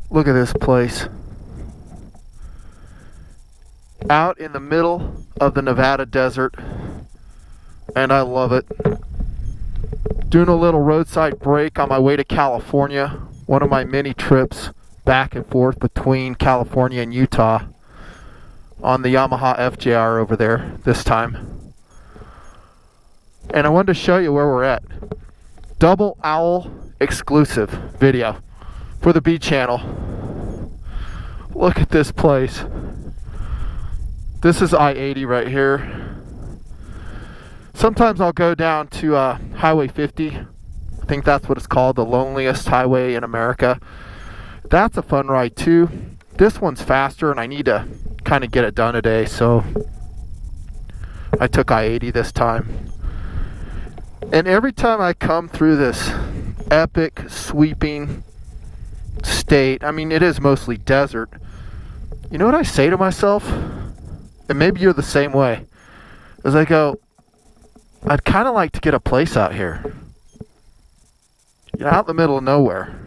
Look at this place. Out in the middle of the Nevada desert, and I love it. Doing a little roadside break on my way to California, one of my many trips back and forth between California and Utah on the Yamaha FJR over there this time. And I wanted to show you where we're at. Double owl exclusive video for the B channel. Look at this place. This is I-80 right here. Sometimes I'll go down to Highway 50. I think that's what it's called, the loneliest highway in America. That's a fun ride too. This one's faster and I need to kind of get it done today, so I took I-80 this time. And every time I come through this epic sweeping state, I mean, it is mostly desert. You know what I say to myself? And maybe you're the same way. As I go, I'd kind of like to get a place out here. You know, out in the middle of nowhere.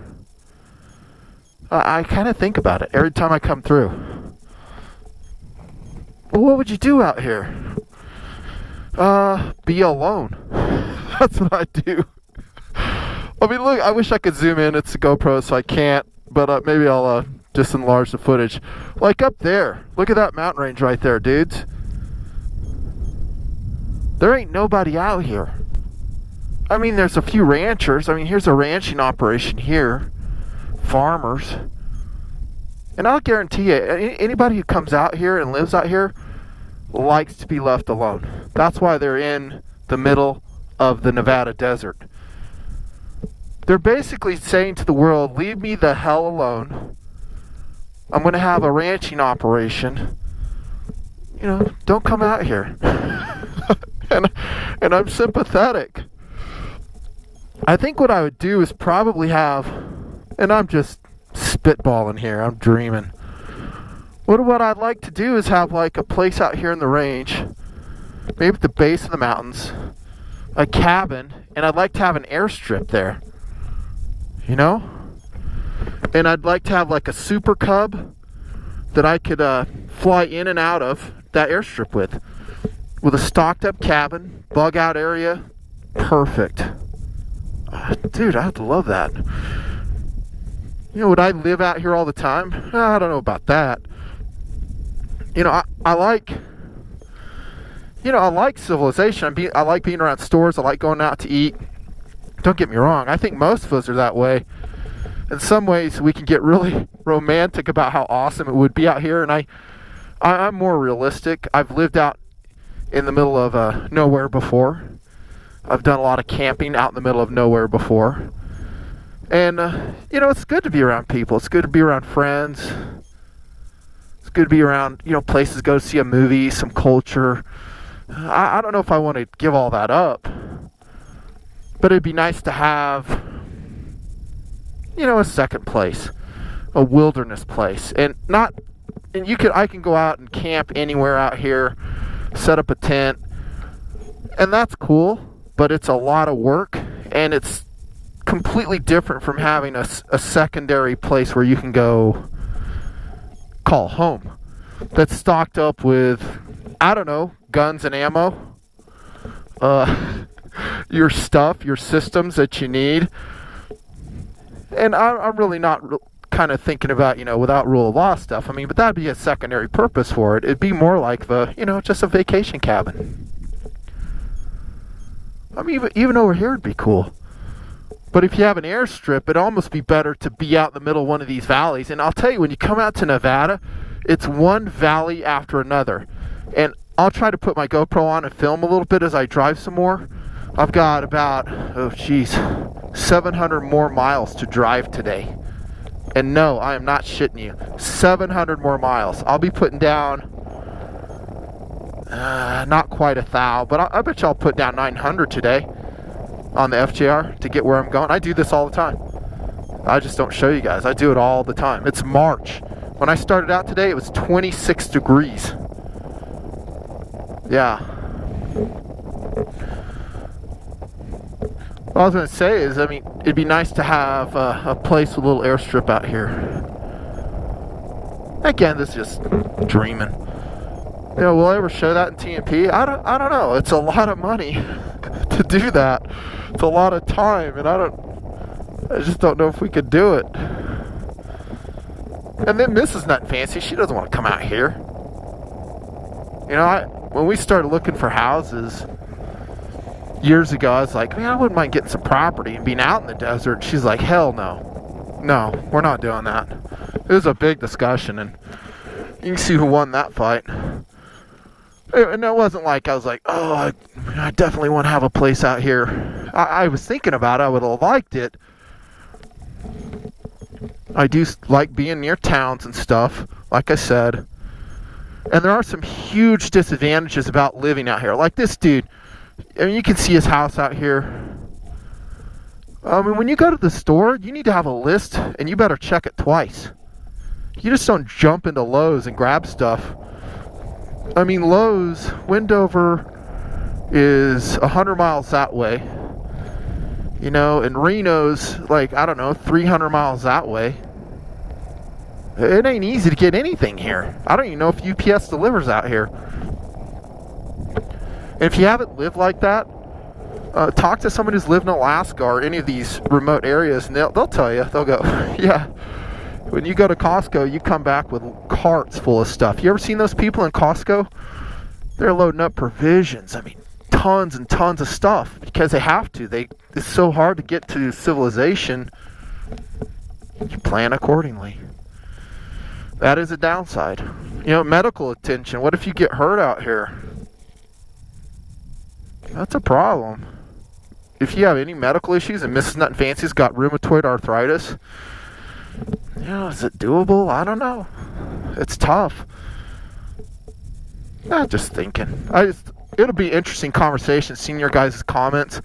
I kind of think about it every time I come through. Well, what would you do out here? Be alone. That's what I do. I mean, look, I wish I could zoom in. It's a GoPro, so I can't. But maybe I'll just enlarge the footage. Like up there. Look at that mountain range right there, dudes. There ain't nobody out here. I mean, there's a few ranchers. I mean, here's a ranching operation here. Farmers. And I'll guarantee you, anybody who comes out here and lives out here likes to be left alone. That's why they're in the middle of the Nevada desert. They're basically saying to the world, leave me the hell alone. I'm going to have a ranching operation. You know, don't come out here. and I'm sympathetic. I think what I would do is probably have, and I'm just spitballing here, I'm dreaming. What I'd like to do is have like a place out here in the range, maybe at the base of the mountains, a cabin, and I'd like to have an airstrip there. You know? And I'd like to have like a SuperCub that I could fly in and out of that airstrip with a stocked up cabin, bug out area. Perfect. Dude, I'd love that. You know, would I live out here all the time? I don't know about that. You know, I like, you know, I like civilization. I like being around stores. I like going out to eat. Don't get me wrong. I think most of us are that way. In some ways, we can get really romantic about how awesome it would be out here. And I'm more realistic. I've lived out in the middle of nowhere before. I've done a lot of camping out in the middle of nowhere before. And, you know, it's good to be around people. It's good to be around friends. It's good to be around, you know, places to go see a movie, some culture. I don't know if I want to give all that up. But it'd be nice to have, you know, a second place. A wilderness place. And I can go out and camp anywhere out here. Set up a tent. And that's cool. But it's a lot of work. And it's completely different from having a secondary place where you can go call home. That's stocked up with, I don't know, guns and ammo. Your stuff, your systems that you need. And I'm really not kind of thinking about, you know, without rule of law stuff. I mean, but that'd be a secondary purpose for it. It'd be more like you know, just a vacation cabin. I mean, even over here it'd be cool. But if you have an airstrip, it'd almost be better to be out in the middle of one of these valleys. And I'll tell you, when you come out to Nevada, it's one valley after another. And I'll try to put my GoPro on and film a little bit as I drive some more. I've got about, 700 more miles to drive today. And no, I am not shitting you. 700 more miles. I'll be putting down, not quite 1,000, but I bet you I'll put down 900 today on the FJR to get where I'm going. I do this all the time. I just don't show you guys. I do it all the time. It's March. When I started out today, it was 26 degrees. Yeah. What I was going to say is, I mean, it'd be nice to have a place with a little airstrip out here. Again, this is just dreaming. You know, will I ever show that in TMP? I don't know. It's a lot of money to do that. It's a lot of time, and I just don't know if we could do it. And then Mrs. Nutnfancy, she doesn't want to come out here. You know, when we started looking for houses years ago, I was like, man, I wouldn't mind getting some property and being out in the desert. She's like, hell no. No, we're not doing that. It was a big discussion, and you can see who won that fight. And it wasn't like I was like, oh, I definitely want to have a place out here. I was thinking about it. I would have liked it. I do like being near towns and stuff, like I said. And there are some huge disadvantages about living out here. Like this dude, I mean, you can see his house out here. I mean, when you go to the store, you need to have a list, and you better check it twice. You just don't jump into Lowe's and grab stuff. I mean, Lowe's, Wendover is 100 miles that way. You know, and Reno's like, I don't know, 300 miles that way. It ain't easy to get anything here. I don't even know if UPS delivers out here. And if you haven't lived like that, talk to somebody who's lived in Alaska or any of these remote areas, and they'll tell you. They'll go, yeah. When you go to Costco, you come back with carts full of stuff. You ever seen those people in Costco? They're loading up provisions. I mean, tons and tons of stuff because they have to. It's so hard to get to civilization. You plan accordingly. That is a downside. You know, medical attention. What if you get hurt out here? That's a problem. If you have any medical issues, and Mrs. Nutnfancy's got rheumatoid arthritis, you know, is it doable? I don't know. It's tough. Just thinking. It'll be interesting conversation, seeing your guys' comments.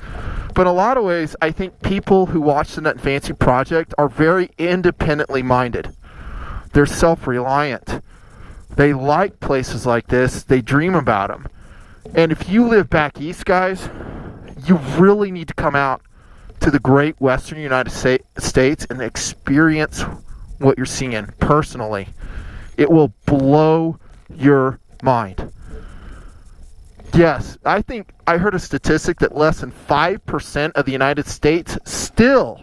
But in a lot of ways, I think people who watch the Nutnfancy project are very independently minded. They're self-reliant. They like places like this. They dream about them. And if you live back east, guys, you really need to come out to the great western United States and experience what you're seeing personally. It will blow your mind. Yes, I think I heard a statistic that less than 5% of the United States still,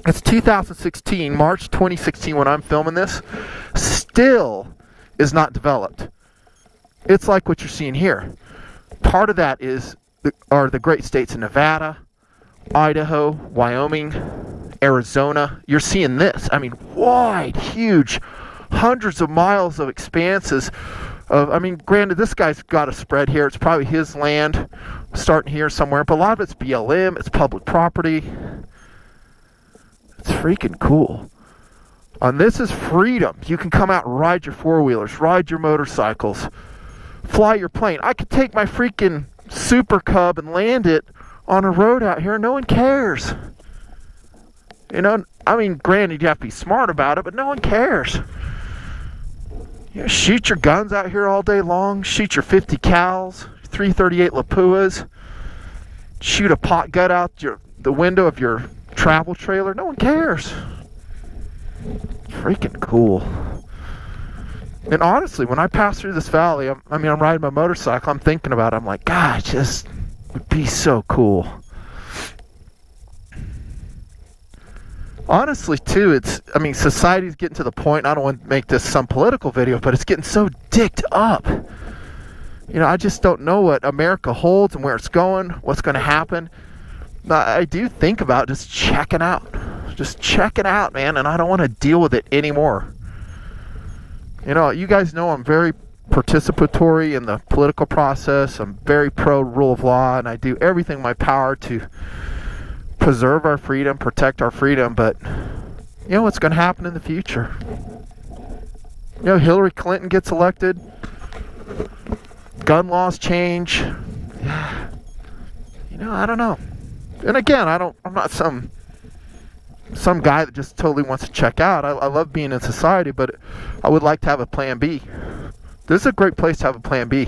it's 2016, March 2016 when I'm filming this, still is not developed. It's like what you're seeing here. Part of that are the great states of Nevada, Idaho, Wyoming, Arizona. You're seeing this. I mean, wide, huge, hundreds of miles of expanses. I mean, granted, this guy's got a spread here. It's probably his land starting here somewhere. But a lot of it's BLM. It's public property. It's freaking cool. And this is freedom. You can come out and ride your four-wheelers, ride your motorcycles, fly your plane. I could take my freaking SuperCub and land it on a road out here. No one cares. You know, I mean, granted, you have to be smart about it, but no one cares. You know, shoot your guns out here all day long. Shoot your 50 cals, 338 Lapuas. Shoot a pot gut out the window of your travel trailer. No one cares. Freaking cool. And honestly, when I pass through this valley, I'm riding my motorcycle, I'm thinking about it. I'm like, God, it just would be so cool. Honestly, too, society's getting to the point, I don't want to make this some political video, but it's getting so dicked up. You know, I just don't know what America holds and where it's going, what's going to happen. I do think about just checking out. Just check it out, man, and I don't want to deal with it anymore. You know, you guys know I'm very participatory in the political process. I'm very pro rule of law, and I do everything in my power to preserve our freedom, protect our freedom, but you know what's going to happen in the future? You know, Hillary Clinton gets elected, gun laws change. You know, I don't know. And again, I'm not some guy that just totally wants to check out. I love being in society, but I would like to have a plan B. This is a great place to have a plan B.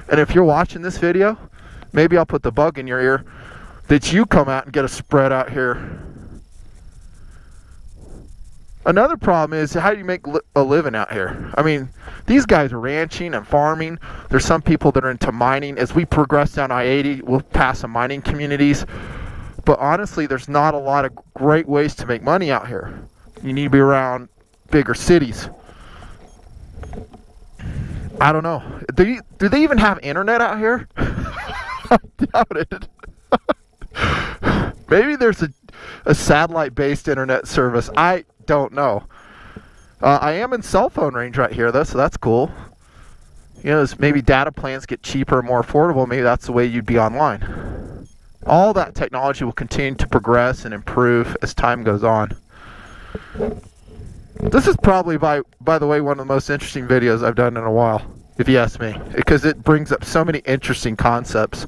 And if you're watching this video, maybe I'll put the bug in your ear that you come out and get a spread out here. Another problem is, how do you make a living out here? I mean, these guys are ranching and farming. There's some people that are into mining. As we progress down I-80, we'll pass some mining communities. But honestly, there's not a lot of great ways to make money out here. You need to be around bigger cities. I don't know. Do they even have internet out here? I doubt it. Maybe there's a satellite-based internet service. I don't know. I am in cell phone range right here, though, so that's cool. You know, as maybe data plans get cheaper and more affordable, maybe that's the way you'd be online. All that technology will continue to progress and improve as time goes on. This is probably, by the way, one of the most interesting videos I've done in a while, if you ask me, because it brings up so many interesting concepts.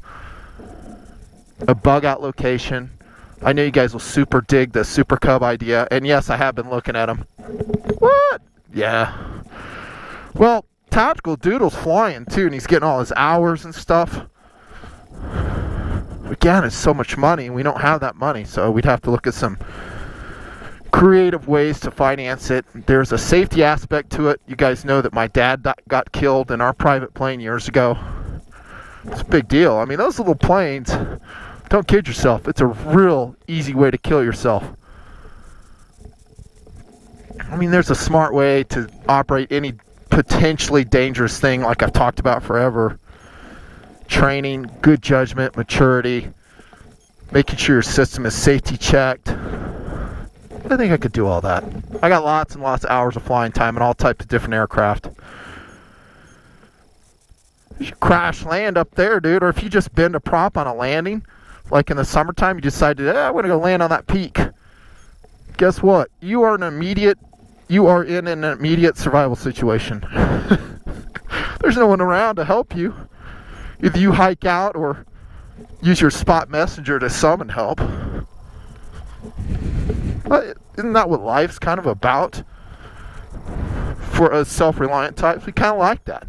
A Bugout location. I know you guys will super dig the SuperCub idea, and yes, I have been looking at them. What? Yeah. Well, Tactical Doodle's flying too, and he's getting all his hours and stuff. Again, it's so much money, and we don't have that money, so we'd have to look at some creative ways to finance it. There's a safety aspect to it. You guys know that my dad got killed in our private plane years ago. It's a big deal. I mean, those little planes, don't kid yourself, it's a real easy way to kill yourself. I mean, there's a smart way to operate any potentially dangerous thing, like I've talked about forever. Training, good judgment, maturity, making sure your system is safety checked. I think I could do all that. I got lots and lots of hours of flying time in all types of different aircraft. You should crash land up there, dude, or if you just bend a prop on a landing, like in the summertime, you decided, I'm going to go land on that peak. Guess what? You are in an immediate survival situation. There's no one around to help you. Either you hike out or use your spot messenger to summon help. Isn't that what life's kind of about? For us self-reliant types, we kind of like that.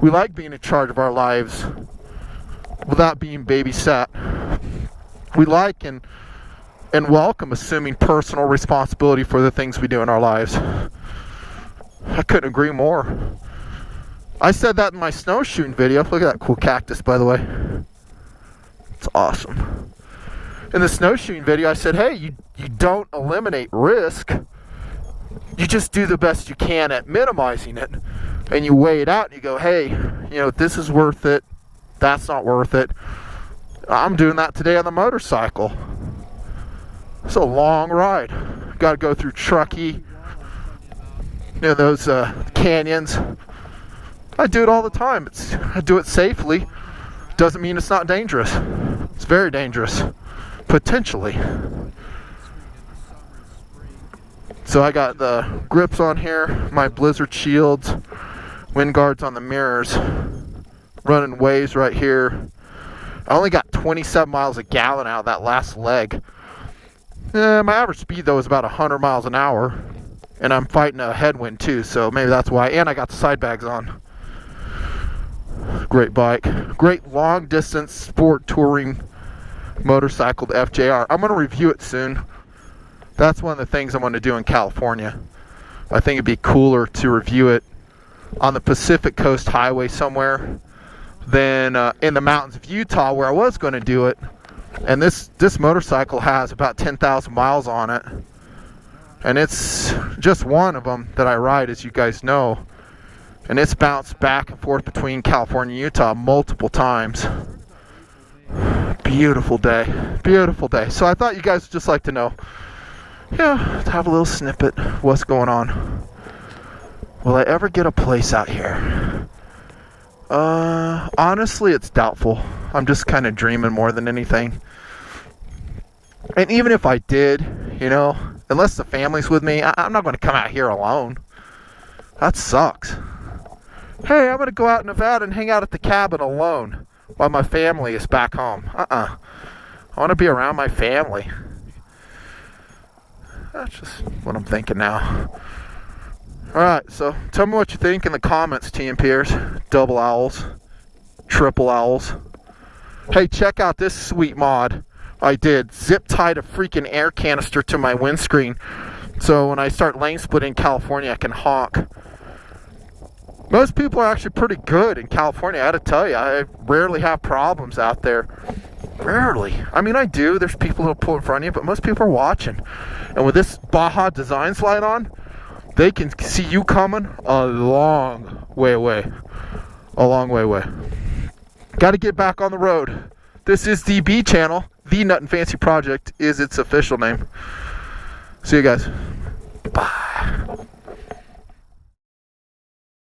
We like being in charge of our lives without being babysat. We like and welcome assuming personal responsibility for the things we do in our lives. I couldn't agree more. I said that in my snowshoeing video. Look at that cool cactus, by the way. It's awesome. In the snowshoeing video, I said, hey, you don't eliminate risk. You just do the best you can at minimizing it. And you weigh it out and you go, hey, you know, this is worth it. That's not worth it. I'm doing that today on the motorcycle. It's a long ride. Got to go through Truckee, you know, those canyons. I do it all the time. I do it safely. Doesn't mean it's not dangerous. It's very dangerous, potentially. So I got the grips on here, my blizzard shields, wind guards on the mirrors, running waves right here. I only got 27 miles a gallon out of that last leg. My average speed though is about 100 miles an hour, and I'm fighting a headwind too, so maybe that's why. And I got the side bags on. Great bike, great long distance sport touring motorcycle, the FJR. I'm going to review it soon. That's one of the things I'm going to do in California. I think it'd be cooler to review it on the Pacific Coast Highway somewhere than in the mountains of Utah where I was going to do it. And this motorcycle has about 10,000 miles on it, and it's just one of them that I ride, as you guys know, and it's bounced back and forth between California and Utah multiple times. Beautiful day, beautiful day. So I thought you guys would just like to know, yeah, to have a little snippet of what's going on. Will I ever get a place out here? Honestly, it's doubtful. I'm just kind of dreaming more than anything. And even if I did, you know, unless the family's with me, I'm not going to come out here alone. That sucks. Hey, I'm going to go out in Nevada and hang out at the cabin alone while my family is back home. I want to be around my family. That's just what I'm thinking now. Alright, so tell me what you think in the comments, TMPers. Double owls, triple owls. Hey, check out this sweet mod I did. Zip tied a freaking air canister to my windscreen So when I start lane splitting in California, I can honk. Most people are actually pretty good in California. I gotta tell you, I rarely have problems out there. Rarely. I mean, I do. There's people who'll pull in front of you, but most people are watching. And with this Baja Designs light on, they can see you coming a long way away. A long way away. Got to get back on the road. This is the B channel. The Nutnfancy Project is its official name. See you guys. Bye.